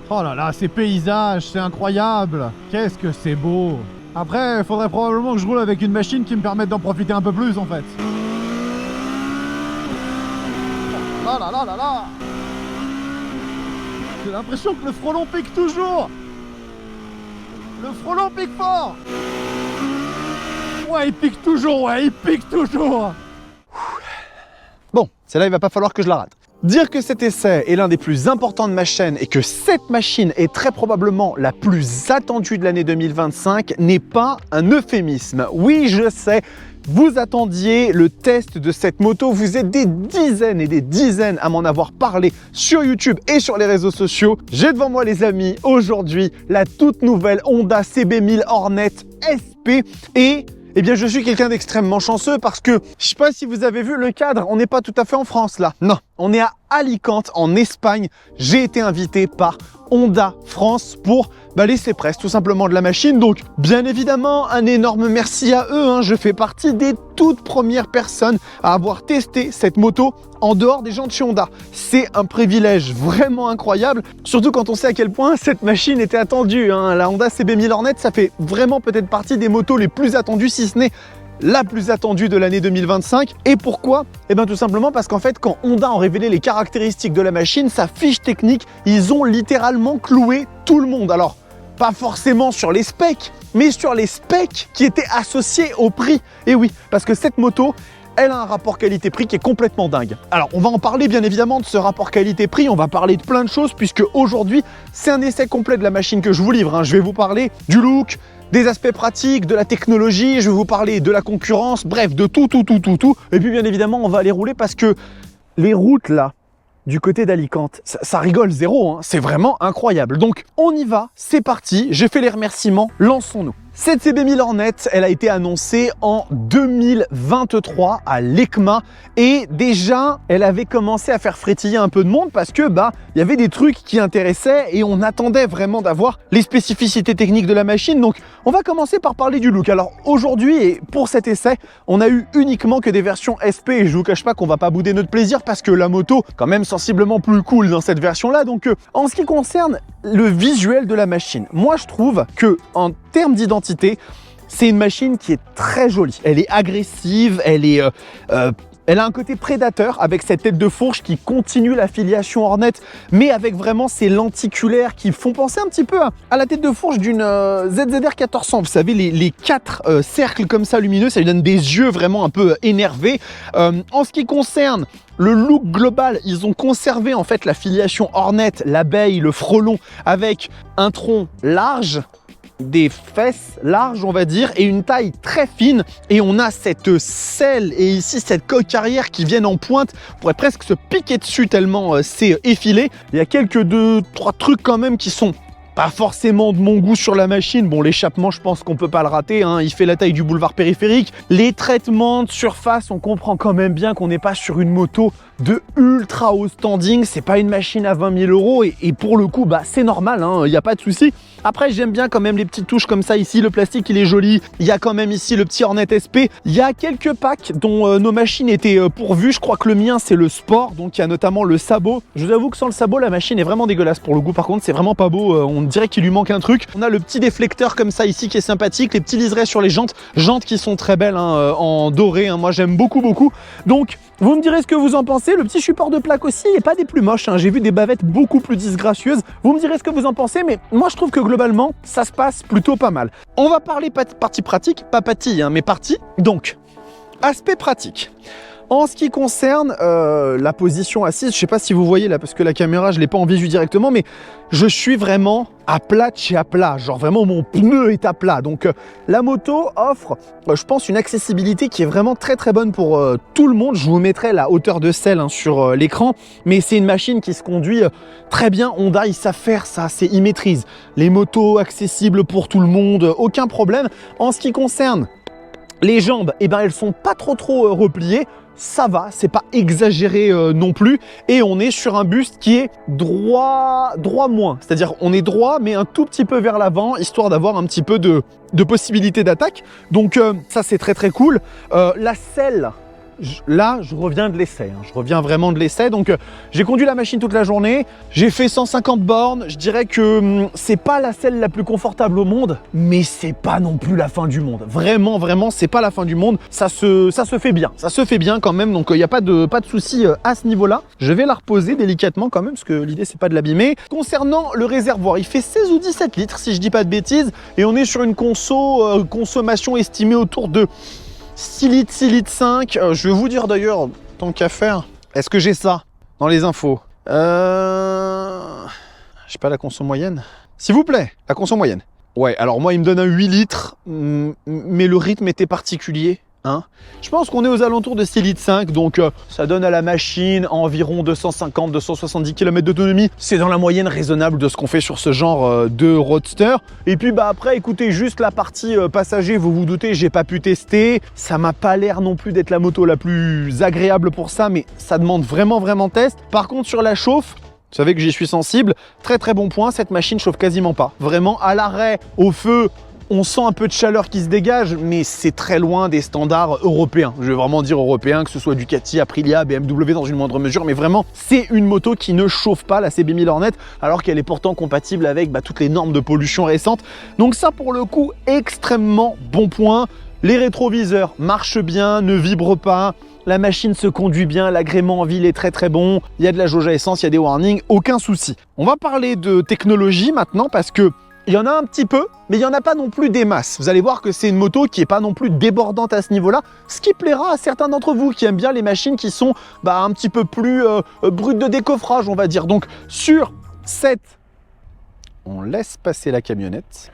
Oh là là, ces paysages, c'est incroyable. Qu'est-ce que c'est beau. Après, il faudrait probablement que je roule avec une machine qui me permette d'en profiter un peu plus en fait. Oh là là là là. J'ai l'impression que le frelon pique toujours. Le frelon pique fort. Ouais, il pique toujours, ouais, il pique toujours. Bon, celle-là, il va pas falloir que je la rate. Dire que cet essai est l'un des plus importants de ma chaîne et que cette machine est très probablement la plus attendue de l'année 2025 n'est pas un euphémisme. Oui, je sais, vous attendiez le test de cette moto, vous êtes des dizaines et des dizaines à m'en avoir parlé sur YouTube et sur les réseaux sociaux. J'ai devant moi les amis, aujourd'hui, la toute nouvelle Honda CB1000 Hornet SP et... Eh bien, je suis quelqu'un d'extrêmement chanceux parce que, je sais pas si vous avez vu le cadre, on n'est pas tout à fait en France là. Non, on est à Alicante, en Espagne. J'ai été invité par Honda France pour l'essai-presse tout simplement de la machine. Donc, bien évidemment, un énorme merci à eux. Je fais partie des toutes premières personnes à avoir testé cette moto en dehors des gens de chez Honda. C'est un privilège vraiment incroyable, surtout quand on sait à quel point cette machine était attendue. La Honda CB1000 Hornet, ça fait vraiment peut-être partie des motos les plus attendues, si ce n'est la plus attendue de l'année 2025. Et pourquoi? Eh bien tout simplement parce qu'en fait, quand Honda a révélé les caractéristiques de la machine, sa fiche technique, ils ont littéralement cloué tout le monde. Alors, pas forcément sur les specs, mais sur les specs qui étaient associés au prix. Et oui, parce que cette moto, elle a un rapport qualité-prix qui est complètement dingue. Alors, on va en parler bien évidemment de ce rapport qualité-prix, on va parler de plein de choses, puisque aujourd'hui, c'est un essai complet de la machine que je vous livre. Je vais vous parler du look, des aspects pratiques, de la technologie, je vais vous parler de la concurrence, bref, de tout. Et puis bien évidemment, on va aller rouler parce que les routes là, du côté d'Alicante, ça rigole zéro, c'est vraiment incroyable. Donc on y va, c'est parti, j'ai fait les remerciements, lançons-nous. Cette CB1000 Hornet, elle a été annoncée en 2023 à l'ECMA et déjà, elle avait commencé à faire frétiller un peu de monde parce que il y avait des trucs qui intéressaient et on attendait vraiment d'avoir les spécificités techniques de la machine. Donc, on va commencer par parler du look. Alors aujourd'hui, et pour cet essai, on a eu uniquement que des versions SP et je vous cache pas qu'on va pas bouder notre plaisir parce que la moto, quand même sensiblement plus cool dans cette version-là. Donc, en ce qui concerne le visuel de la machine, moi je trouve que en termes d'identité, c'est une machine qui est très jolie. Elle est agressive, elle a un côté prédateur avec cette tête de fourche qui continue l'affiliation Hornet, mais avec vraiment ces lenticulaires qui font penser un petit peu à la tête de fourche d'une ZZR 1400. Vous savez, les quatre cercles comme ça lumineux, ça lui donne des yeux vraiment un peu énervés. En ce qui concerne le look global, ils ont conservé en fait l'affiliation Hornet, l'abeille, le frelon, avec un tronc large, des fesses larges on va dire et une taille très fine et on a cette selle et ici cette coque arrière qui viennent en pointe, on pourrait presque se piquer dessus tellement c'est effilé. Il y a quelques 2-3 trucs quand même qui sont pas forcément de mon goût sur la machine. Bon, l'échappement, je pense qu'on peut pas le rater, il fait la taille du boulevard périphérique. Les traitements de surface, on comprend quand même bien qu'on n'est pas sur une moto de ultra haut standing. C'est pas une machine à 20 000 € et pour le coup, c'est normal, il n'y a pas de souci. Après, j'aime bien quand même les petites touches comme ça ici. Le plastique, il est joli. Il y a quand même ici le petit Hornet SP. Il y a quelques packs dont nos machines étaient pourvues. Je crois que le mien, c'est le sport. Donc, il y a notamment le sabot. Je vous avoue que sans le sabot, la machine est vraiment dégueulasse pour le goût. Par contre, c'est vraiment pas beau. On dirait qu'il lui manque un truc. On a le petit déflecteur comme ça ici qui est sympathique. Les petits liserés sur les jantes. Jantes qui sont très belles en doré. Moi, j'aime beaucoup. Donc, vous me direz ce que vous en pensez. Le petit support de plaque aussi n'est pas des plus moches. J'ai vu des bavettes beaucoup plus disgracieuses. Vous me direz ce que vous en pensez. Mais moi, je trouve que globalement, ça se passe plutôt pas mal. On va parler partie pratique. Pas pâtille, mais partie. Donc, aspect pratique. En ce qui concerne la position assise, je sais pas si vous voyez là, parce que la caméra, je l'ai pas en visu directement, mais je suis vraiment à plat de chez à plat. Genre vraiment, mon pneu est à plat. Donc, la moto offre, je pense, une accessibilité qui est vraiment très bonne pour tout le monde. Je vous mettrai la hauteur de selle sur l'écran, mais c'est une machine qui se conduit très bien. Honda, ils savent faire ça, ils maîtrisent. Les motos accessibles pour tout le monde, aucun problème. En ce qui concerne les jambes, elles sont pas trop repliées. Ça va, c'est pas exagéré non plus. Et on est sur un buste qui est droit moins. C'est-à-dire on est droit mais un tout petit peu vers l'avant, histoire d'avoir un petit peu de possibilité d'attaque. Donc ça c'est très cool. La selle là, je reviens de l'essai. Hein. Je reviens vraiment de l'essai. Donc, j'ai conduit la machine toute la journée. J'ai fait 150 bornes. Je dirais que c'est pas la selle la plus confortable au monde, mais c'est pas non plus la fin du monde. Vraiment, vraiment, c'est pas la fin du monde. Ça se fait bien. Ça se fait bien quand même. Donc, il n'y a pas de souci à ce niveau-là. Je vais la reposer délicatement quand même, parce que l'idée, c'est pas de l'abîmer. Concernant le réservoir, il fait 16 ou 17 litres, si je dis pas de bêtises. Et on est sur une consommation estimée autour de 6 litres, 6 litres 5. Je vais vous dire d'ailleurs, tant qu'à faire, est-ce que j'ai ça dans les infos? Je sais pas la conso moyenne. S'il vous plaît, la conso moyenne. Ouais, alors moi il me donne un 8 litres, mais le rythme était particulier. Hein, je pense qu'on est aux alentours de 6 litres 5, donc ça donne à la machine environ 250-270 km d'autonomie. C'est dans la moyenne raisonnable de ce qu'on fait sur ce genre de roadster. Et puis bah après, écoutez, juste la partie passager, vous vous doutez, j'ai pas pu tester. Ça m'a pas l'air non plus d'être la moto la plus agréable pour ça, mais ça demande vraiment test. Par contre, sur la chauffe, vous savez que j'y suis sensible. Très bon point, cette machine chauffe quasiment pas. Vraiment, à l'arrêt, au feu, on sent un peu de chaleur qui se dégage, mais c'est très loin des standards européens. Je vais vraiment dire européens, que ce soit Ducati, Aprilia, BMW dans une moindre mesure, mais vraiment, c'est une moto qui ne chauffe pas, la CB 1000 Hornet, alors qu'elle est pourtant compatible avec toutes les normes de pollution récentes. Donc ça, pour le coup, extrêmement bon point. Les rétroviseurs marchent bien, ne vibrent pas. La machine se conduit bien, l'agrément en ville est très bon. Il y a de la jauge à essence, il y a des warnings, aucun souci. On va parler de technologie maintenant parce que il y en a un petit peu, mais il n'y en a pas non plus des masses. Vous allez voir que c'est une moto qui n'est pas non plus débordante à ce niveau-là, ce qui plaira à certains d'entre vous qui aiment bien les machines qui sont un petit peu plus brutes de décoffrage, on va dire. Donc sur cette... On laisse passer la camionnette.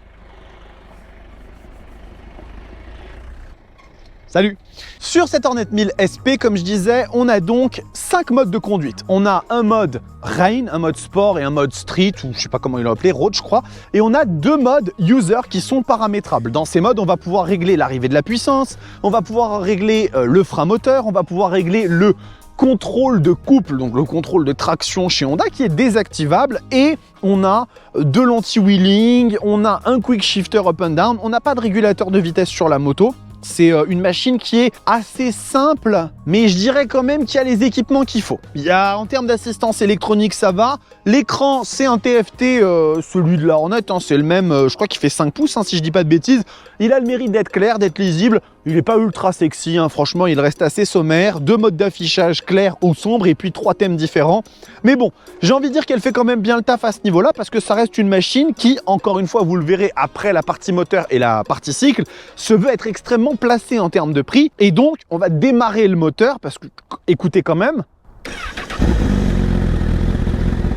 Salut! Sur cette Hornet 1000 SP, comme je disais, on a donc 5 modes de conduite. On a un mode Rain, un mode Sport et un mode Street, ou je sais pas comment ils l'ont appelé, Road je crois. Et on a 2 modes User qui sont paramétrables. Dans ces modes, on va pouvoir régler l'arrivée de la puissance, on va pouvoir régler le frein moteur, on va pouvoir régler le contrôle de couple, donc le contrôle de traction chez Honda qui est désactivable, et on a de l'anti-wheeling, on a un quick shifter up and down, on n'a pas de régulateur de vitesse sur la moto. C'est une machine qui est assez simple, mais je dirais quand même qu'il y a les équipements qu'il faut. Il y a, en termes d'assistance électronique, ça va. L'écran, c'est un TFT, celui de la Hornet, hein, c'est le même, je crois qu'il fait 5 pouces, hein, si je dis pas de bêtises. Il a le mérite d'être clair, d'être lisible. Il n'est pas ultra sexy, hein, franchement, il reste assez sommaire. 2 modes d'affichage clair ou sombre, et puis 3 thèmes différents. Mais bon, j'ai envie de dire qu'elle fait quand même bien le taf à ce niveau-là, parce que ça reste une machine qui, encore une fois, vous le verrez après la partie moteur et la partie cycle, se veut être extrêmement placée en termes de prix. Et donc, on va démarrer le moteur, parce que, écoutez quand même.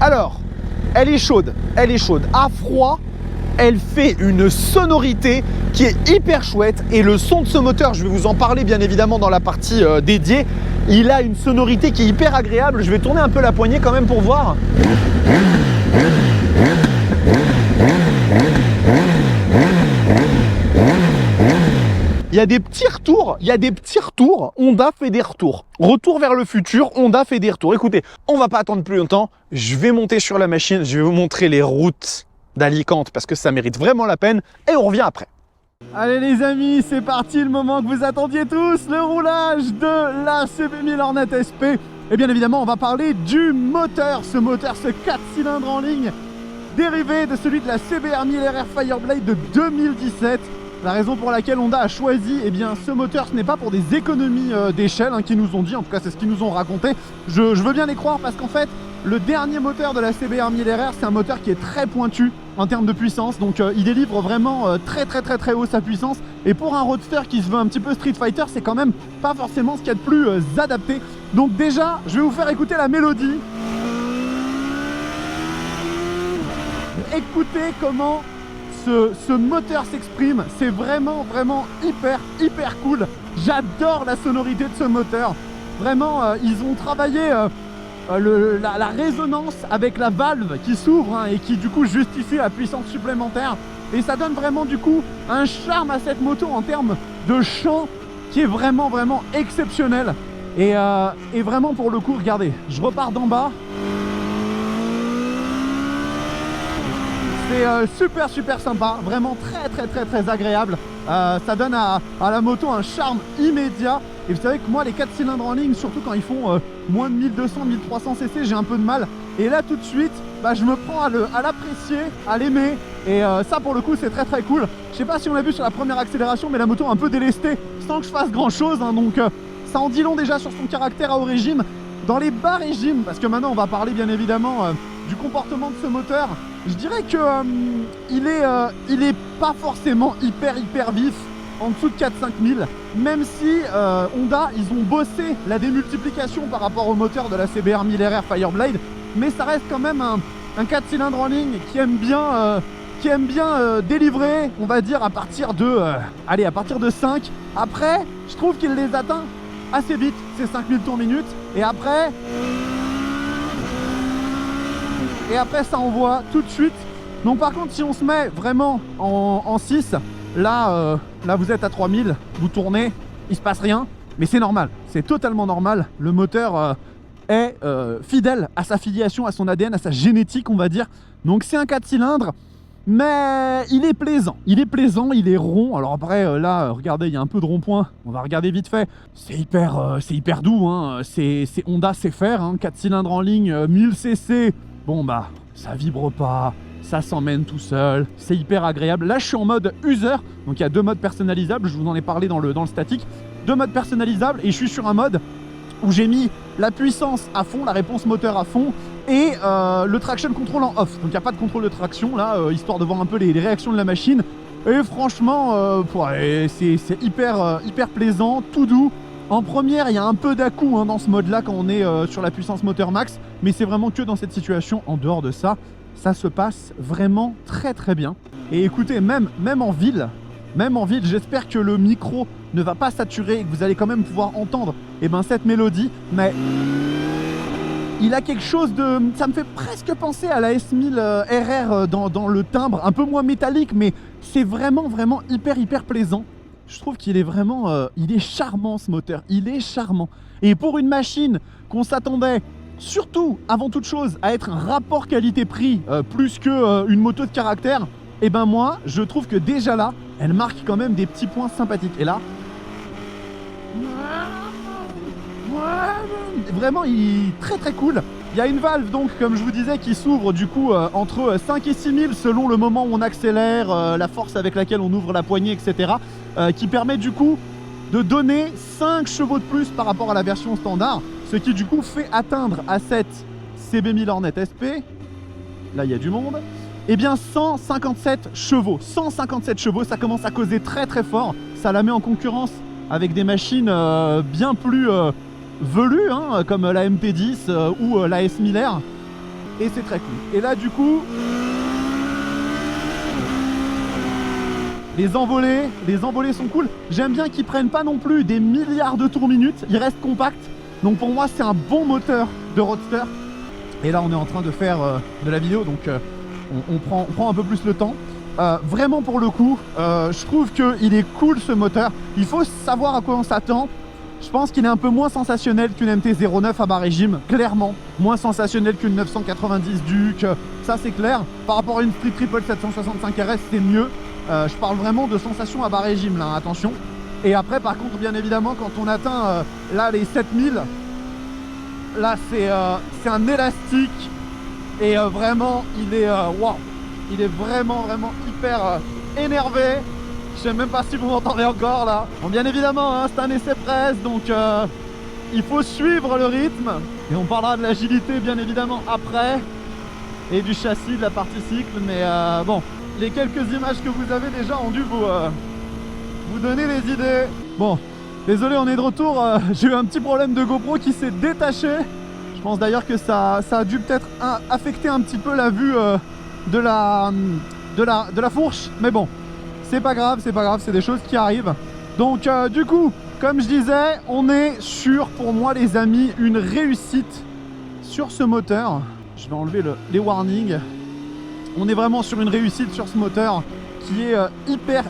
Alors, elle est chaude. À froid, elle fait une sonorité qui est hyper chouette, et le son de ce moteur, je vais vous en parler bien évidemment dans la partie dédiée, il a une sonorité qui est hyper agréable. Je vais tourner un peu la poignée quand même pour voir. Il y a des petits retours, Honda fait des retours. Retour vers le futur, Honda fait des retours. Écoutez, on va pas attendre plus longtemps, je vais monter sur la machine, je vais vous montrer les routes d'Alicante parce que ça mérite vraiment la peine, et on revient après. Allez les amis, c'est parti, le moment que vous attendiez tous, le roulage de la CB 1000 Hornet SP. Et bien évidemment, on va parler du moteur, ce 4 cylindres en ligne, dérivé de celui de la CBR 1000 RR Fireblade de 2017. La raison pour laquelle Honda a choisi ce moteur, ce n'est pas pour des économies d'échelle qu'ils nous ont dit, en tout cas c'est ce qu'ils nous ont raconté. Je veux bien les croire parce qu'en fait, le dernier moteur de la CBR 1000 RR, c'est un moteur qui est très pointu en termes de puissance. Donc il délivre vraiment très haut sa puissance. Et pour un roadster qui se veut un petit peu Street Fighter, c'est quand même pas forcément ce qu'il y a de plus adapté. Donc déjà, je vais vous faire écouter la mélodie. Écoutez comment ce moteur s'exprime, c'est vraiment hyper cool. J'adore la sonorité de ce moteur. Vraiment, ils ont travaillé la résonance avec la valve qui s'ouvre et qui du coup justifie la puissance supplémentaire. Et ça donne vraiment du coup un charme à cette moto en termes de chant qui est vraiment exceptionnel. Et vraiment pour le coup, regardez, je repars d'en bas. C'est super sympa, vraiment très agréable. Ça donne à la moto un charme immédiat. Et vous savez que moi les 4 cylindres en ligne, surtout quand ils font moins de 1200-1300 cc, j'ai un peu de mal. Et là tout de suite, bah, je me prends à l'apprécier, à l'aimer. Et ça pour le coup c'est très très cool. Je sais pas si on l'a vu sur la première accélération, mais la moto a un peu délesté sans que je fasse grand chose, hein, donc ça en dit long déjà sur son caractère à haut régime. Dans les bas régimes, parce que maintenant on va parler bien évidemment du comportement de ce moteur, je dirais que il est pas forcément hyper vif en dessous de 4-5 000, même si Honda ils ont bossé la démultiplication par rapport au moteur de la CBR 1000 RR Fireblade, mais ça reste quand même un 4 cylindres en ligne qui aime bien délivrer, on va dire à partir de allez, à partir de 5. Après je trouve qu'il les atteint assez vite, c'est 5000 tours minute, et après ça envoie tout de suite. Donc par contre si on se met vraiment en 6, là vous êtes à 3000, vous tournez, il se passe rien, mais c'est normal, c'est totalement normal. Le moteur est fidèle à sa filiation, à son ADN, à sa génétique on va dire. Donc c'est un 4 cylindres, mais il est plaisant, il est rond. Alors après là regardez, il y a un peu de rond-point, on va regarder vite fait. C'est hyper doux, hein. C'est Honda sait faire, hein. 4 cylindres en ligne, 1000 cc, bon bah ça vibre pas, ça s'emmène tout seul, c'est hyper agréable. Là je suis en mode user, donc il y a 2 modes personnalisables, je vous en ai parlé dans le statique. 2 modes personnalisables, et je suis sur un mode où j'ai mis la puissance à fond, la réponse moteur à fond, et le traction control en off. Donc il n'y a pas de contrôle de traction là, histoire de voir un peu les réactions de la machine. Et franchement, ouais, c'est hyper plaisant, tout doux. En première, il y a un peu d'à-coup hein, dans ce mode là quand on est sur la puissance moteur max, mais c'est vraiment que dans cette situation. En dehors de ça, ça se passe vraiment très bien. Et écoutez, même en ville, j'espère que le micro ne va pas saturer et que vous allez quand même pouvoir entendre cette mélodie, mais il a quelque chose de... ça me fait presque penser à la S1000 RR dans le timbre, un peu moins métallique, mais c'est vraiment hyper plaisant. Je trouve qu'il est vraiment... il est charmant ce moteur, il est charmant. Et pour une machine qu'on s'attendait, surtout avant toute chose, à être un rapport qualité-prix plus qu'une moto de caractère, et ben moi, je trouve que déjà là, elle marque quand même des petits points sympathiques. Et là... vraiment il est très cool. Il y a une valve donc comme je vous disais qui s'ouvre du coup entre 5 et 6000 selon le moment où on accélère, la force avec laquelle on ouvre la poignée, etc. Qui permet du coup de donner 5 chevaux de plus par rapport à la version standard, ce qui du coup fait atteindre à cette CB1000 Hornet SP, là il y a du monde, et bien 157 chevaux. 157 chevaux, ça commence à causer très fort, ça la met en concurrence avec des machines bien plus velues hein, comme la MT10 ou la S1000 R, et c'est très cool. Et là du coup les envolées sont cool. J'aime bien qu'ils prennent pas non plus des milliards de tours minute, ils restent compacts, donc pour moi c'est un bon moteur de roadster. Et là on est en train de faire de la vidéo, donc on prend un peu plus le temps. Vraiment pour le coup, je trouve qu'il est cool ce moteur. Il faut savoir à quoi on s'attend. Je pense qu'il est un peu moins sensationnel qu'une MT-09 à bas régime, clairement. Moins sensationnel qu'une 990 Duke, ça c'est clair. Par rapport à une Street Triple 765 RS, c'est mieux. Je parle vraiment de sensation à bas régime là, attention. Et après par contre, bien évidemment, quand on atteint là les 7000, là c'est un élastique. Et vraiment, il est waouh, il est vraiment hyper énervé. Je sais même pas si vous m'entendez encore là. Bon, bien évidemment, hein, c'est un essai presse, donc il faut suivre le rythme. Et on parlera de l'agilité bien évidemment après, et du châssis, de la partie cycle. Mais bon, les quelques images que vous avez déjà ont dû vous donner des idées. Bon, désolé, on est de retour. J'ai eu un petit problème de GoPro qui s'est détaché. Je pense d'ailleurs que ça a dû peut-être affecter un petit peu la vue de la fourche, mais bon, c'est pas grave, c'est des choses qui arrivent. Donc du coup, comme je disais, on est sur, pour moi les amis, une réussite sur ce moteur. Je vais enlever les warnings. On est vraiment sur une réussite sur ce moteur qui est hyper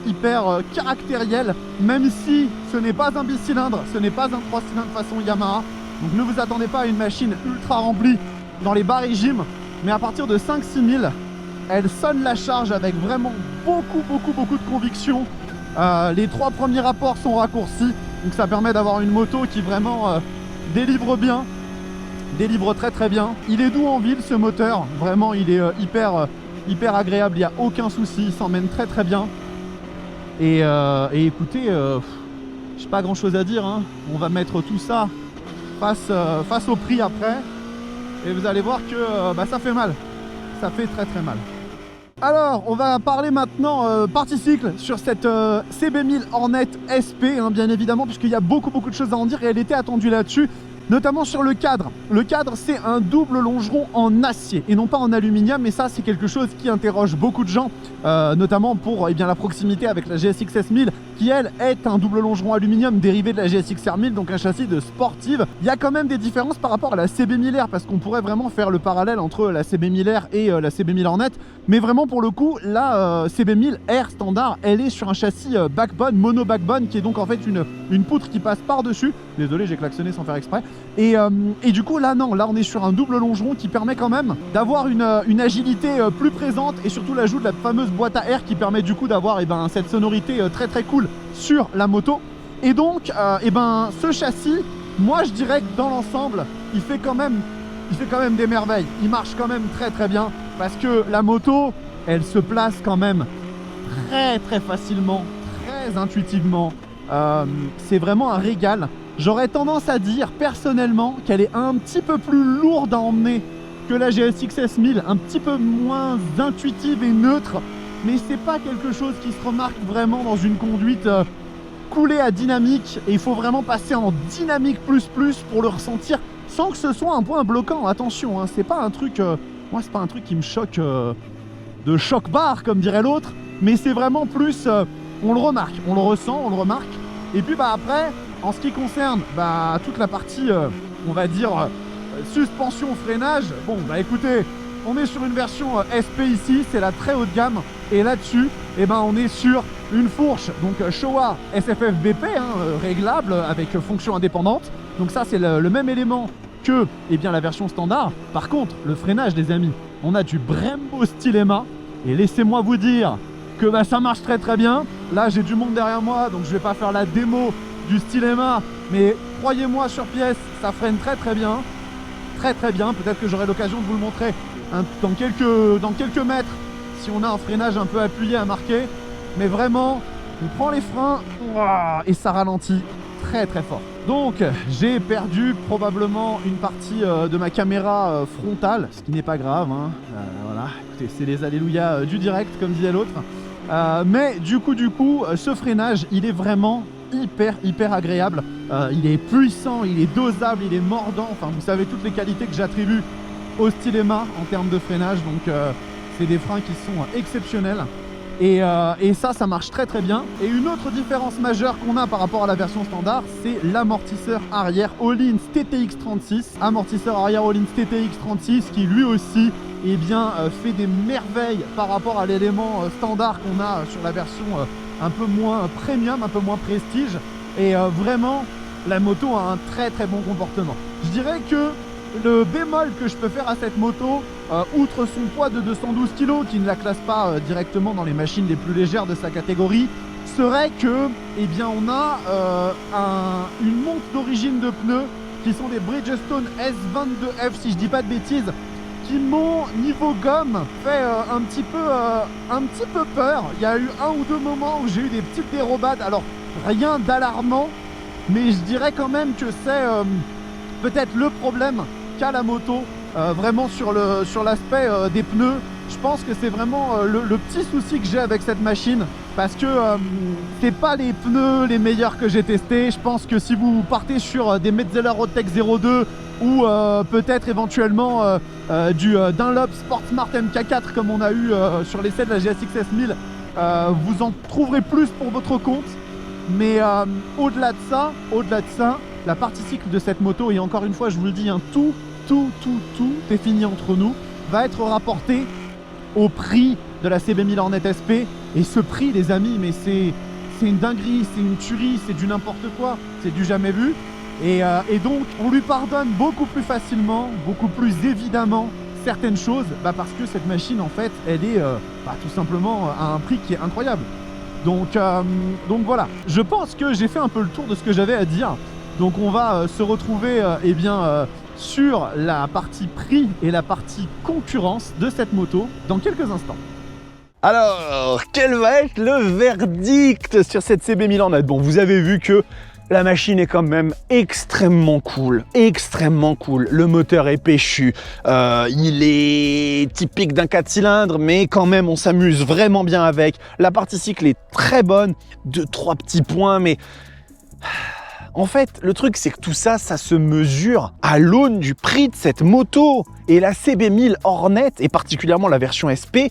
caractériel, même si ce n'est pas un bicylindre, ce n'est pas un 3 cylindres façon Yamaha. Donc ne vous attendez pas à une machine ultra remplie dans les bas régimes, mais à partir de 5-6 000, elle sonne la charge avec vraiment beaucoup de conviction. Les 3 premiers rapports sont raccourcis, donc ça permet d'avoir une moto qui vraiment délivre bien, délivre très très bien. Il est doux en ville ce moteur, vraiment il est hyper agréable, il n'y a aucun souci, il s'emmène très très bien. Et écoutez, j'ai pas grand chose à dire, hein. On va mettre tout ça face au prix après, et vous allez voir que ça fait mal, ça fait très très mal. Alors, on va parler maintenant partie cycle sur cette CB1000 Hornet SP, hein, bien évidemment, puisqu'il y a beaucoup de choses à en dire et elle était attendue là-dessus, notamment sur le cadre. Le cadre, c'est un double longeron en acier et non pas en aluminium, et ça, c'est quelque chose qui interroge beaucoup de gens, notamment pour la proximité avec la GSX S1000, qui elle est un double longeron aluminium dérivé de la GSX R1000, donc un châssis de sportive. Il y a quand même des différences par rapport à la CB1000R, parce qu'on pourrait vraiment faire le parallèle entre la CB1000R et la CB1000 Hornet, mais vraiment pour le coup, la CB1000R standard, elle est sur un châssis backbone, mono backbone, qui est donc en fait une poutre qui passe par-dessus. Désolé, j'ai klaxonné sans faire exprès. Et du coup, là non, là on est sur un double longeron qui permet quand même d'avoir une agilité plus présente, et surtout l'ajout de la fameuse boîte à air qui permet du coup d'avoir cette sonorité très très cool sur la moto. Et donc ce châssis, moi je dirais que dans l'ensemble il fait quand même des merveilles, il marche quand même très très bien, parce que la moto elle se place quand même très très facilement, très intuitivement, c'est vraiment un régal. J'aurais tendance à dire personnellement qu'elle est un petit peu plus lourde à emmener que la GSX S1000, un petit peu moins intuitive et neutre, mais c'est pas quelque chose qui se remarque vraiment dans une conduite coulée à dynamique, et il faut vraiment passer en dynamique plus pour le ressentir sans que ce soit un point bloquant. Attention, hein, c'est pas un truc, moi c'est pas un truc qui me choque de choc barre comme dirait l'autre, mais c'est vraiment plus, on le remarque, on le ressent, on le remarque. Et puis après, en ce qui concerne toute la partie, on va dire, suspension, freinage, bon écoutez, on est sur une version SP ici, c'est la très haute gamme, et là-dessus, on est sur une fourche, donc Showa SFF BP, réglable, avec fonction indépendante. Donc ça, c'est le même élément que la version standard. Par contre, le freinage, les amis, on a du Brembo Stylema, et laissez-moi vous dire que ça marche très très bien. Là, j'ai du monde derrière moi, donc je vais pas faire la démo du Stylema, mais croyez-moi sur pièce, ça freine très très bien. Très très bien, peut-être que j'aurai l'occasion de vous le montrer dans quelques mètres, si on a un freinage un peu appuyé à marquer. Mais vraiment, on prend les freins et ça ralentit très très fort. Donc j'ai perdu probablement une partie de ma caméra frontale, ce qui n'est pas grave, hein. Voilà, écoutez, c'est les alléluia du direct comme disait l'autre. Mais du coup ce freinage, il est vraiment hyper agréable. Il est puissant, il est dosable, il est mordant, enfin vous savez toutes les qualités que j'attribue au Stylema en termes de freinage, donc c'est des freins qui sont exceptionnels. Et ça marche très très bien. Et une autre différence majeure qu'on a par rapport à la version standard, c'est l'amortisseur arrière Öhlins TTX36. Amortisseur arrière Öhlins TTX36 qui lui aussi fait des merveilles par rapport à l'élément standard qu'on a sur la version un peu moins premium, un peu moins prestige. Et vraiment, la moto a un très très bon comportement. Je dirais que le bémol que je peux faire à cette moto, outre son poids de 212 kg, qui ne la classe pas directement dans les machines les plus légères de sa catégorie, serait que, on a une monte d'origine de pneus qui sont des Bridgestone S22F, si je dis pas de bêtises, qui m'ont, niveau gomme, fait un petit peu peur. Il y a eu un ou deux moments où j'ai eu des petites dérobades, alors rien d'alarmant, mais je dirais quand même que c'est peut-être le problème qu'a la moto, vraiment sur l'aspect des pneus. Je pense que c'est vraiment le petit souci que j'ai avec cette machine, parce que c'est pas les pneus les meilleurs que j'ai testés. Je pense que si vous partez sur des Metzeler Roadtech 02 ou peut-être éventuellement du Dunlop Sportsmart MK4 comme on a eu sur l'essai de la GSX S1000, vous en trouverez plus pour votre compte. Mais au-delà de ça, la partie cycle de cette moto, et encore une fois je vous le dis, tout est fini entre nous, va être rapporté au prix de la CB1000 Hornet SP. Et ce prix, les amis, mais c'est une dinguerie, c'est une tuerie, c'est du n'importe quoi, c'est du jamais vu. Et donc on lui pardonne beaucoup plus facilement, beaucoup plus évidemment certaines choses, parce que cette machine en fait elle est tout simplement à un prix qui est incroyable. Donc voilà, je pense que j'ai fait un peu le tour de ce que j'avais à dire. Donc on va se retrouver sur la partie prix et la partie concurrence de cette moto dans quelques instants. Alors, quel va être le verdict sur cette CB 1100? Bon, vous avez vu que la machine est quand même extrêmement cool, Le moteur est péchu, il est typique d'un 4 cylindres, mais quand même on s'amuse vraiment bien avec. La partie cycle est très bonne, 2-3 petits points, mais en fait, le truc c'est que tout ça, ça se mesure à l'aune du prix de cette moto. Et la CB 1000 Hornet, et particulièrement la version SP,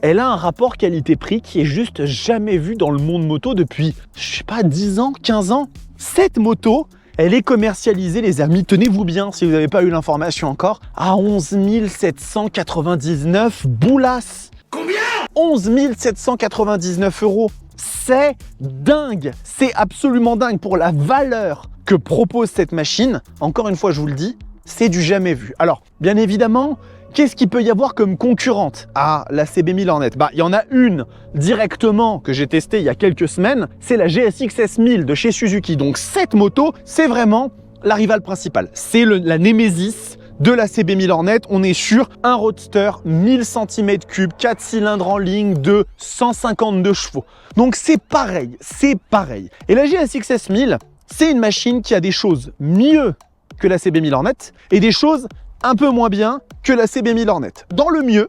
elle a un rapport qualité-prix qui est juste jamais vu dans le monde moto depuis, je sais pas, 10 ans, 15 ans. Cette moto, elle est commercialisée, les amis, tenez-vous bien si vous n'avez pas eu l'information encore, à 11 799 boulasses. Combien? 11 799 €. C'est dingue, c'est absolument dingue pour la valeur que propose cette machine. Encore une fois, je vous le dis, c'est du jamais vu. Alors, bien évidemment, qu'est-ce qu'il peut y avoir comme concurrente à la CB 1000 Hornet? Il y en a une directement que j'ai testée il y a quelques semaines, c'est la GSX S1000 de chez Suzuki. Donc cette moto, c'est vraiment la rivale principale. C'est la némésis de la CB 1000 Hornet. On est sur un roadster 1000 cm3, 4 cylindres en ligne de 152 chevaux. Donc c'est pareil. Et la GSX S1000, c'est une machine qui a des choses mieux que la CB 1000 Hornet et des choses un peu moins bien que la CB 1000 Hornet. Dans le mieux,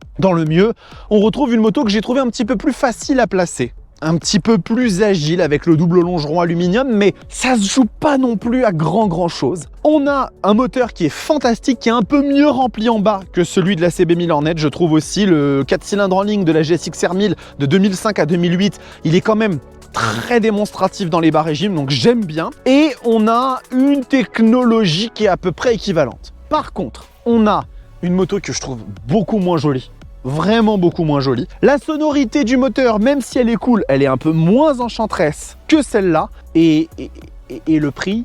on retrouve une moto que j'ai trouvée un petit peu plus facile à placer, un petit peu plus agile avec le double longeron aluminium, mais ça se joue pas non plus à grand chose. On a un moteur qui est fantastique, qui est un peu mieux rempli en bas que celui de la CB 1000 Hornet. Je trouve aussi le 4 cylindres en ligne de la GSX R1000 de 2005 à 2008, il est quand même très démonstratif dans les bas régimes, donc j'aime bien. Et on a une technologie qui est à peu près équivalente. Par contre, on a une moto que je trouve beaucoup moins jolie, vraiment beaucoup moins jolie. La sonorité du moteur, même si elle est cool, elle est un peu moins enchanteresse que celle-là. Et le prix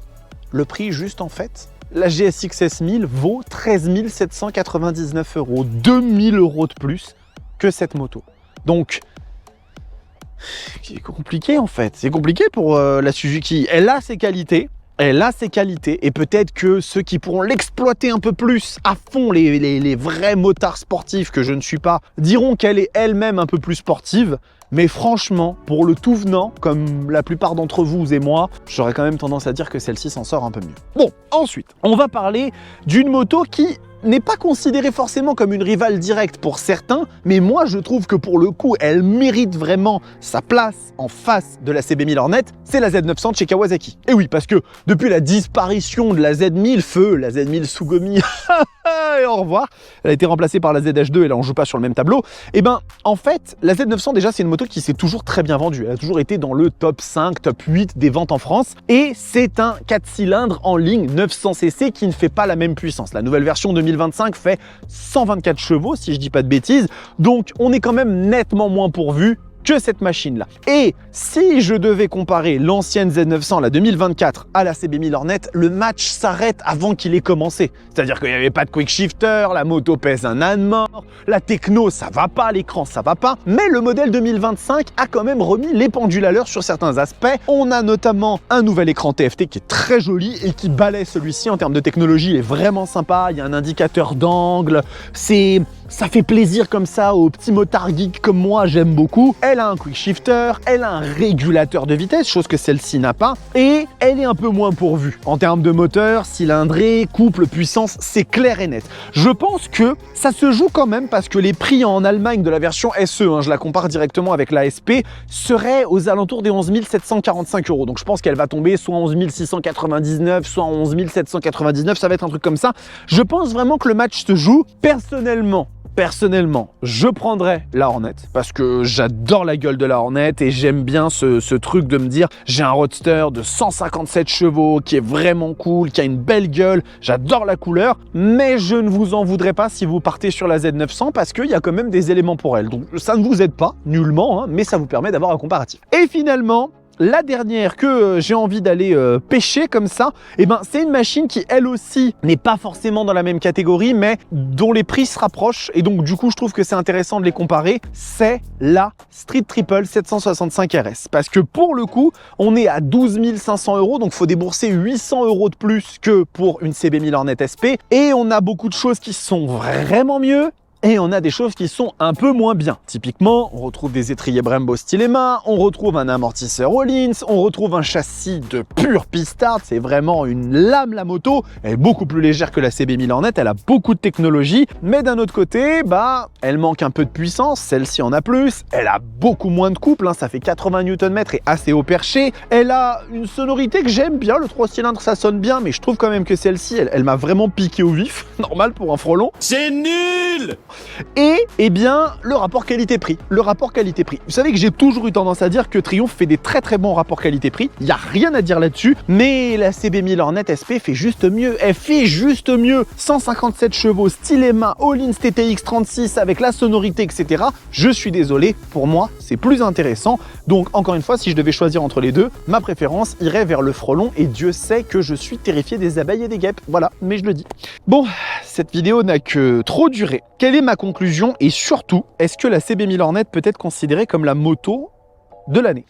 juste en fait, la GSX S1000 vaut 13 799 €, 2000 € de plus que cette moto. Donc, c'est compliqué en fait, c'est compliqué pour la Suzuki. Elle a ses qualités, et peut-être que ceux qui pourront l'exploiter un peu plus à fond, les vrais motards sportifs que je ne suis pas, diront qu'elle est elle-même un peu plus sportive. Mais franchement, pour le tout venant, comme la plupart d'entre vous et moi, j'aurais quand même tendance à dire que celle-ci s'en sort un peu mieux. Bon, ensuite, on va parler d'une moto qui n'est pas considérée forcément comme une rivale directe pour certains, mais moi je trouve que pour le coup, elle mérite vraiment sa place en face de la CB 1000 Hornet, c'est la Z900 de chez Kawasaki. Et oui, parce que depuis la disparition de la Z1000, la Z1000 Sugumi, et au revoir, elle a été remplacée par la ZH2 et là on joue pas sur le même tableau, et ben en fait, la Z900 déjà c'est une moto qui s'est toujours très bien vendue, elle a toujours été dans le top 5, top 8 des ventes en France, et c'est un 4 cylindres en ligne 900 cc qui ne fait pas la même puissance. La nouvelle version 2025 fait 124 chevaux si je dis pas de bêtises, donc on est quand même nettement moins pourvu que cette machine-là. Et si je devais comparer l'ancienne Z900, la 2024, à la CB 1000 Hornet, le match s'arrête avant qu'il ait commencé. C'est-à-dire qu'il n'y avait pas de quick shifter, la moto pèse un âne mort, la techno, ça va pas, l'écran, ça va pas. Mais le modèle 2025 a quand même remis les pendules à l'heure sur certains aspects. On a notamment un nouvel écran TFT qui est très joli et qui balaie celui-ci en termes de technologie. Il est vraiment sympa, il y a un indicateur d'angle, ça fait plaisir comme ça aux petits motards geeks comme moi, j'aime beaucoup. Elle a un quick shifter, elle a un régulateur de vitesse, chose que celle-ci n'a pas, et elle est un peu moins pourvue. En termes de moteur, cylindrée, couple, puissance, c'est clair et net. Je pense que ça se joue quand même parce que les prix en Allemagne de la version SE, je la compare directement avec la SP, seraient aux alentours des 11 745 €. Donc je pense qu'elle va tomber soit en 11 699, soit en 11 799, ça va être un truc comme ça. Je pense vraiment que le match se joue. Personnellement, je prendrais la Hornet parce que j'adore la gueule de la Hornet et j'aime bien ce truc de me dire j'ai un roadster de 157 chevaux qui est vraiment cool, qui a une belle gueule, j'adore la couleur, mais je ne vous en voudrais pas si vous partez sur la Z900 parce qu'il y a quand même des éléments pour elle. Donc ça ne vous aide pas, nullement, mais ça vous permet d'avoir un comparatif. Et finalement, la dernière que j'ai envie d'aller pêcher comme ça, eh ben, c'est une machine qui, elle aussi, n'est pas forcément dans la même catégorie, mais dont les prix se rapprochent. Et donc, du coup, je trouve que c'est intéressant de les comparer. C'est la Street Triple 765 RS. Parce que pour le coup, on est à 12 500 €, donc il faut débourser 800 € de plus que pour une CB1000 Hornet SP. Et on a beaucoup de choses qui sont vraiment mieux. Et on a des choses qui sont un peu moins bien. Typiquement, on retrouve des étriers Brembo Stylema, on retrouve un amortisseur Öhlins, on retrouve un châssis de pure pistard. C'est vraiment une lame la moto. Elle est beaucoup plus légère que la CB1000 Hornet, elle a beaucoup de technologie. Mais d'un autre côté, bah, elle manque un peu de puissance. Celle-ci en a plus. Elle a beaucoup moins de couple, hein, ça fait 80 Nm et assez haut perché. Elle a une sonorité que j'aime bien. Le 3 cylindres, ça sonne bien, mais je trouve quand même que celle-ci, elle m'a vraiment piqué au vif. Normal pour un frelon. C'est nul! Et, eh bien, le rapport qualité-prix. Le rapport qualité-prix. Vous savez que j'ai toujours eu tendance à dire que Triumph fait des très bons rapports qualité-prix. Il n'y a rien à dire là-dessus. Mais la CB1000 Hornet SP fait juste mieux. Elle fait juste mieux. 157 chevaux, Stylema, Öhlins TTX 36 avec la sonorité, etc. Je suis désolé. Pour moi, c'est plus intéressant. Donc, encore une fois, si je devais choisir entre les deux, ma préférence irait vers le frelon. Et Dieu sait que je suis terrifié des abeilles et des guêpes. Voilà, mais je le dis. Bon, cette vidéo n'a que trop duré. Quelle est ma conclusion et surtout, est-ce que la CB1000 Hornet peut être considérée comme la moto de l'année?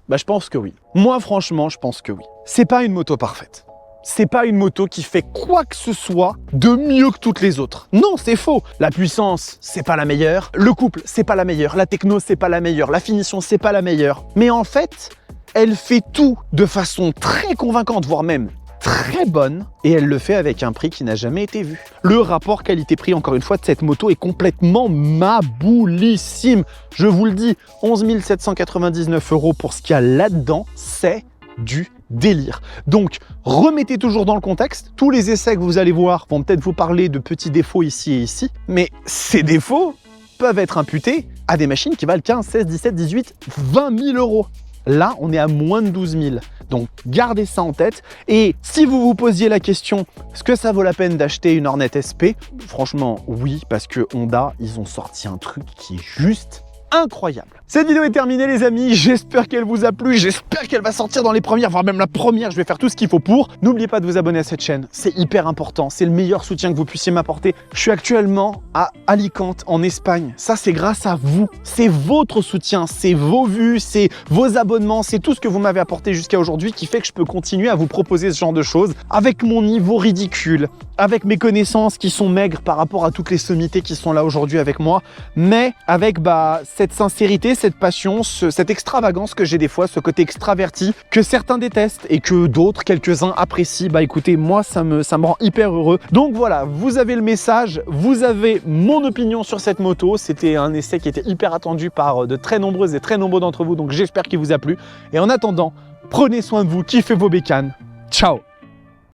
Bah, je pense que oui. Moi, franchement, je pense que oui. C'est pas une moto parfaite. C'est pas une moto qui fait quoi que ce soit de mieux que toutes les autres. Non, c'est faux. La puissance, c'est pas la meilleure. Le couple, c'est pas la meilleure. La techno, c'est pas la meilleure. La finition, c'est pas la meilleure. Mais en fait, elle fait tout de façon très convaincante, voire même très bonne, et elle le fait avec un prix qui n'a jamais été vu. Le rapport qualité-prix, encore une fois, de cette moto est complètement maboulissime. Je vous le dis, 11 799 € pour ce qu'il y a là-dedans, c'est du délire. Donc, remettez toujours dans le contexte. Tous les essais que vous allez voir vont peut-être vous parler de petits défauts ici et ici, mais ces défauts peuvent être imputés à des machines qui valent 15, 16, 17, 18, 20 000 €. Là, on est à moins de 12 000. Donc, gardez ça en tête. Et si vous vous posiez la question, est-ce que ça vaut la peine d'acheter une Hornet SP? Franchement, oui, parce que Honda, ils ont sorti un truc qui est juste incroyable. Cette vidéo est terminée les amis, j'espère qu'elle vous a plu, j'espère qu'elle va sortir dans les premières, voire même la première, je vais faire tout ce qu'il faut pour. N'oubliez pas de vous abonner à cette chaîne, c'est hyper important, c'est le meilleur soutien que vous puissiez m'apporter. Je suis actuellement à Alicante, en Espagne, ça c'est grâce à vous, c'est votre soutien, c'est vos vues, c'est vos abonnements, c'est tout ce que vous m'avez apporté jusqu'à aujourd'hui qui fait que je peux continuer à vous proposer ce genre de choses avec mon niveau ridicule, avec mes connaissances qui sont maigres par rapport à toutes les sommités qui sont là aujourd'hui avec moi, mais avec cette sincérité, cette passion, cette extravagance que j'ai des fois, ce côté extraverti que certains détestent et que d'autres, quelques-uns apprécient. Bah écoutez, moi ça me rend hyper heureux. Donc voilà, vous avez le message, vous avez mon opinion sur cette moto. C'était un essai qui était hyper attendu par de très nombreuses et très nombreux d'entre vous, donc j'espère qu'il vous a plu. Et en attendant, prenez soin de vous, kiffez vos bécanes. Ciao!